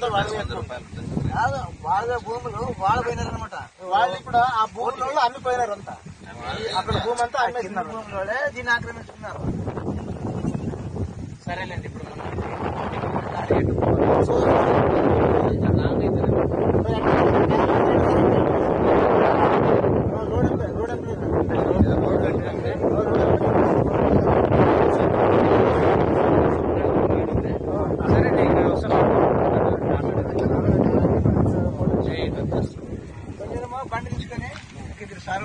అంతా వాళ్ళ భూములు వాళ్ళ పోయినారనమాట. వాళ్ళు ఇప్పుడు ఆ భూములలో అమ్మిపోయినారు అంతా. అక్కడ భూమి అంతా అమ్మేస్తున్నారు. భూములలో దీన్ని ఆక్రమించుకున్నారు. సరేలేండి. ఇప్పుడు బండి తీసుకొని సార్